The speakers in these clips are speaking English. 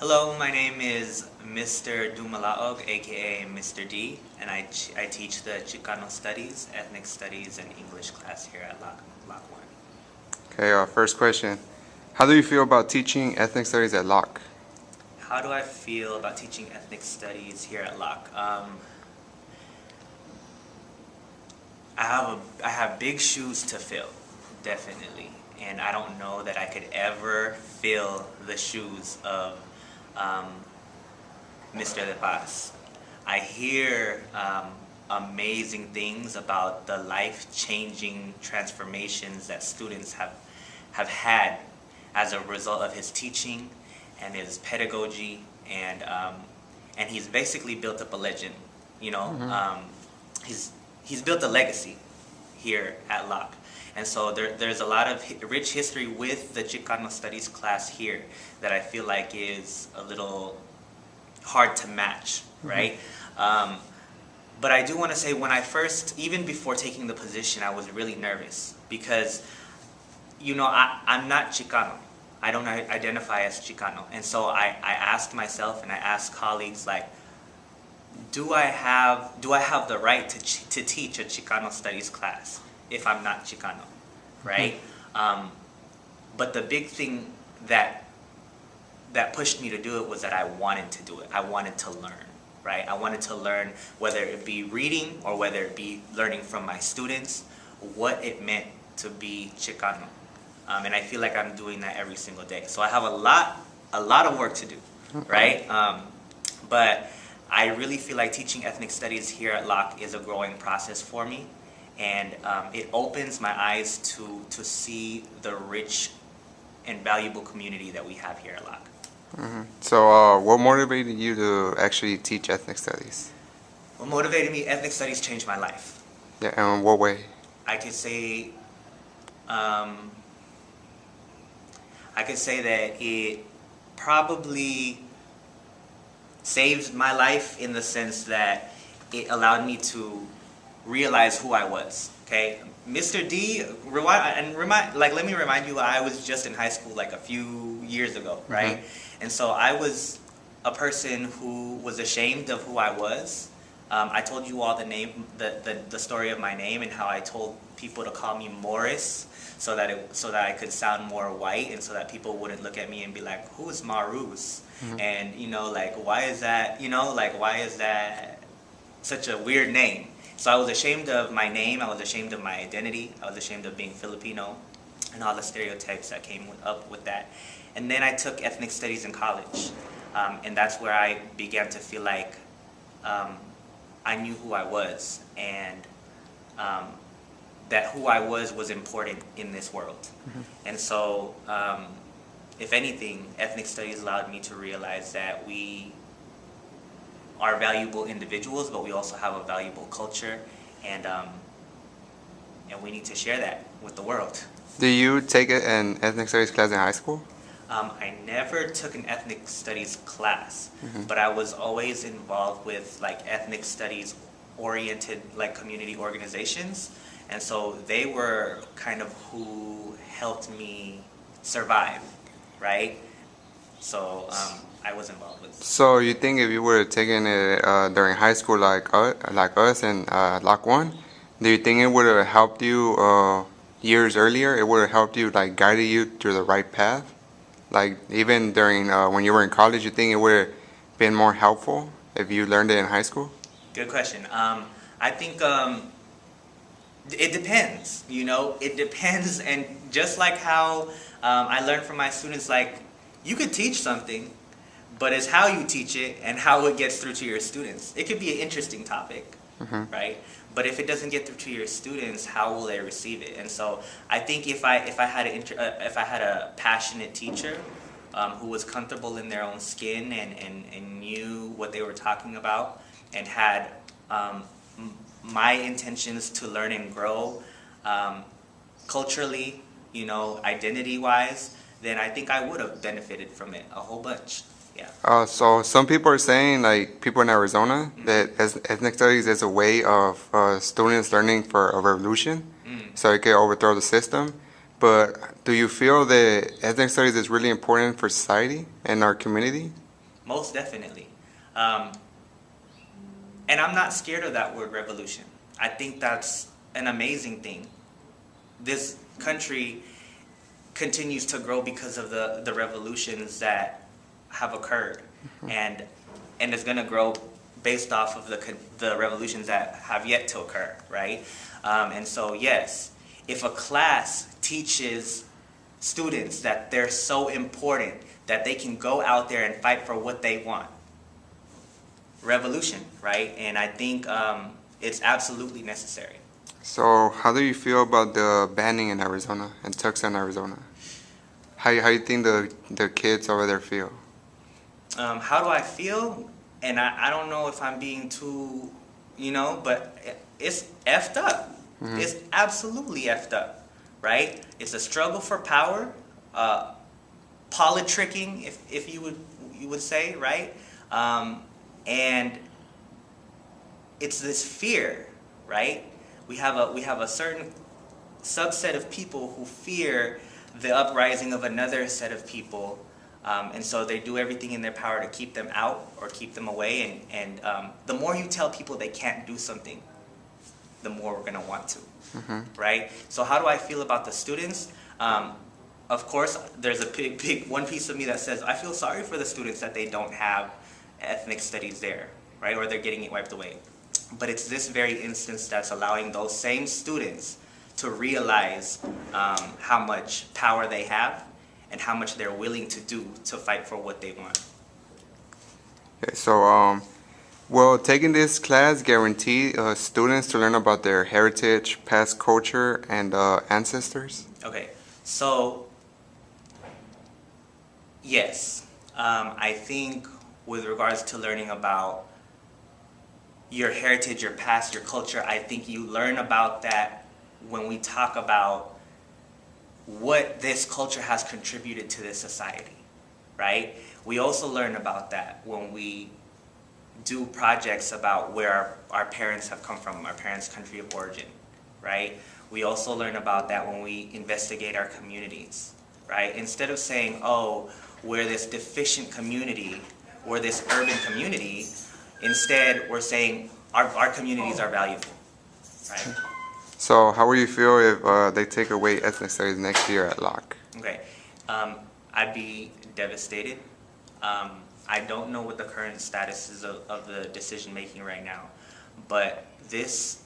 Hello, my name is Mr. Dumalaog, aka Mr. D, and I teach the Chicano Studies, Ethnic Studies, and English class here at Lock 1. Okay, first question. How do you feel about teaching ethnic studies at Locke? How do I feel about teaching ethnic studies here at Lock? I have big shoes to fill, definitely, and I don't know that I could ever fill the shoes of Mr. De Paz. I hear amazing things about the life-changing transformations that students have had as a result of his teaching and his pedagogy, and he's basically built up a legend. You know, he's built a legacy here at Locke. And so there's a lot of rich history with the Chicano Studies class here that I feel like is a little hard to match, right? But I do want to say, when I first, even before taking the position, I was really nervous because, you know, I'm not Chicano. I don't identify as Chicano. And so I asked myself and I asked colleagues, like, do I have the right to teach a Chicano Studies class if I'm not Chicano, right? But the big thing that pushed me to do it was that I wanted to do it. I wanted to learn, right? I wanted to learn, whether it be reading or whether it be learning from my students, what it meant to be Chicano. And I feel like I'm doing that every single day. So I have a lot of work to do, right? But I really feel like teaching ethnic studies here at Locke is a growing process for me, and it opens my eyes to see the rich and valuable community that we have here at Locke. So, what motivated you to actually teach ethnic studies? What motivated me? Ethnic studies changed my life. Yeah, and in what way? I could say that it probably saved my life in the sense that it allowed me to realize who I was. Okay, Mr. D, let me remind you, I was just in high school like a few years ago, right? And so I was a person who was ashamed of who I was. I told you all the story of my name and how I told people to call me Morris so that I could sound more white, and so that people wouldn't look at me and be like, who is Marus? And why is that such a weird name? So I was ashamed of my name, I was ashamed of my identity, I was ashamed of being Filipino and all the stereotypes that came up with that. And then I took ethnic studies in college, and that's where I began to feel like I knew who I was, and that who I was important in this world. And so, if anything, ethnic studies allowed me to realize that we are valuable individuals, but we also have a valuable culture, and we need to share that with the world. Do you take an ethnic studies class in high school? I never took an ethnic studies class, but I was always involved with like ethnic studies oriented like community organizations, and so they were kind of who helped me survive, right? So I was involved with. So you think if you would have taken it during high school like us and Lock 1, do you think it would have helped you years earlier? It would have helped you, like, guided you to the right path? Like, even during when you were in college, you think it would have been more helpful if you learned it in high school? Good question. I think it depends, you know, it depends. And just like how I learned from my students, like, you could teach something, but it's how you teach it and how it gets through to your students. It could be an interesting topic, right? But if it doesn't get through to your students, how will they receive it? And so I think if I had a passionate teacher who was comfortable in their own skin and knew what they were talking about, and had my intentions to learn and grow culturally, you know, identity-wise, then I think I would have benefited from it a whole bunch. Yeah. So some people are saying, like people in Arizona, that ethnic studies is a way of students learning for a revolution, so it can overthrow the system. But do you feel that ethnic studies is really important for society and our community? Most definitely. Um, and I'm not scared of that word revolution. I think that's an amazing thing. This country continues to grow because of the revolutions that have occurred, and it's going to grow based off of the revolutions that have yet to occur, right? And so yes, if a class teaches students that they're so important that they can go out there and fight for what they want, revolution, right? And I think it's absolutely necessary. So, how do you feel about the banning in Arizona, in Tucson, Arizona? How you think the kids over there feel? How do I feel? And I don't know if I'm being too, but it's effed up. It's absolutely effed up, right? It's a struggle for power, politicking, if you would say, right? And it's this fear, right? We have a certain subset of people who fear the uprising of another set of people, and so they do everything in their power to keep them out or keep them away. And the more you tell people they can't do something, the more we're going to want to, right? So how do I feel about the students? Of course, there's a big one piece of me that says I feel sorry for the students that they don't have ethnic studies there, right? Or they're getting it wiped away. But it's this very instance that's allowing those same students to realize how much power they have and how much they're willing to do to fight for what they want. Okay, so, will taking this class guarantee students to learn about their heritage, past culture, and ancestors? Okay, so yes, I think with regards to learning about your heritage, your past, your culture, I think you learn about that when we talk about what this culture has contributed to this society, right? We also learn about that when we do projects about where our parents have come from, our parents' country of origin, right? We also learn about that when we investigate our communities, right? Instead of saying, oh, we're this deficient community, we're this urban community, instead we're saying our communities are valuable, right? So, how will you feel if they take away ethnic studies next year at Locke? Okay, I'd be devastated. I don't know what the current status is of the decision making right now, but this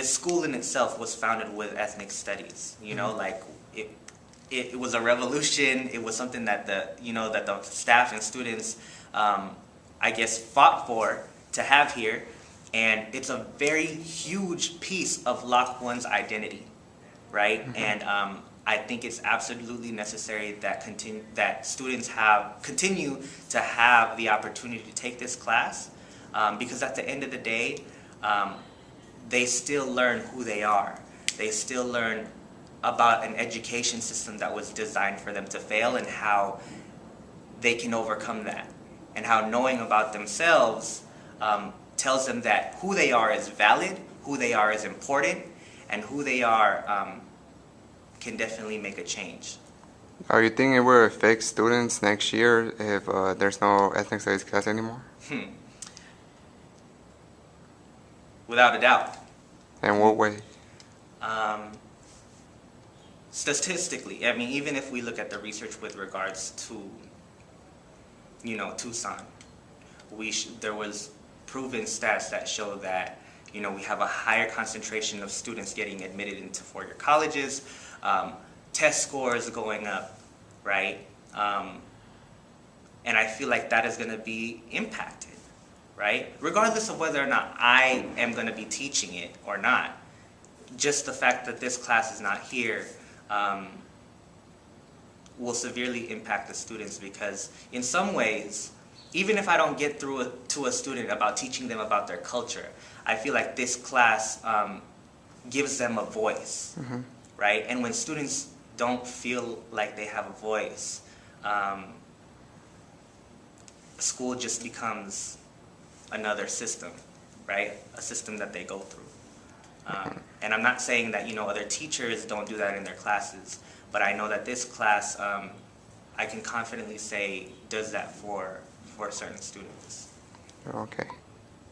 school in itself was founded with ethnic studies. Like it was a revolution. It was something that the staff and students, I guess, fought for to have here, and it's a very huge piece of Locke One's identity, right? And I think it's absolutely necessary that students continue to have the opportunity to take this class, because at the end of the day, they still learn who they are. They still learn about an education system that was designed for them to fail and how they can overcome that, and how knowing about themselves tells them that who they are is valid, who they are is important, and who they are can definitely make a change. Are you thinking it will affect students next year if there's no ethnic studies class anymore? Without a doubt. In what way? Statistically, I mean, even if we look at the research with regards to, Tucson, there was proven stats that show that, we have a higher concentration of students getting admitted into four-year colleges, test scores going up, right? And I feel like that is going to be impacted, right? Regardless of whether or not I am going to be teaching it or not, just the fact that this class is not here will severely impact the students, because in some ways, even if I don't get through to a student about teaching them about their culture, I feel like this class gives them a voice, right? And when students don't feel like they have a voice, school just becomes another system, right? A system that they go through. And I'm not saying that, other teachers don't do that in their classes, but I know that this class, I can confidently say, does that for for certain students. Okay.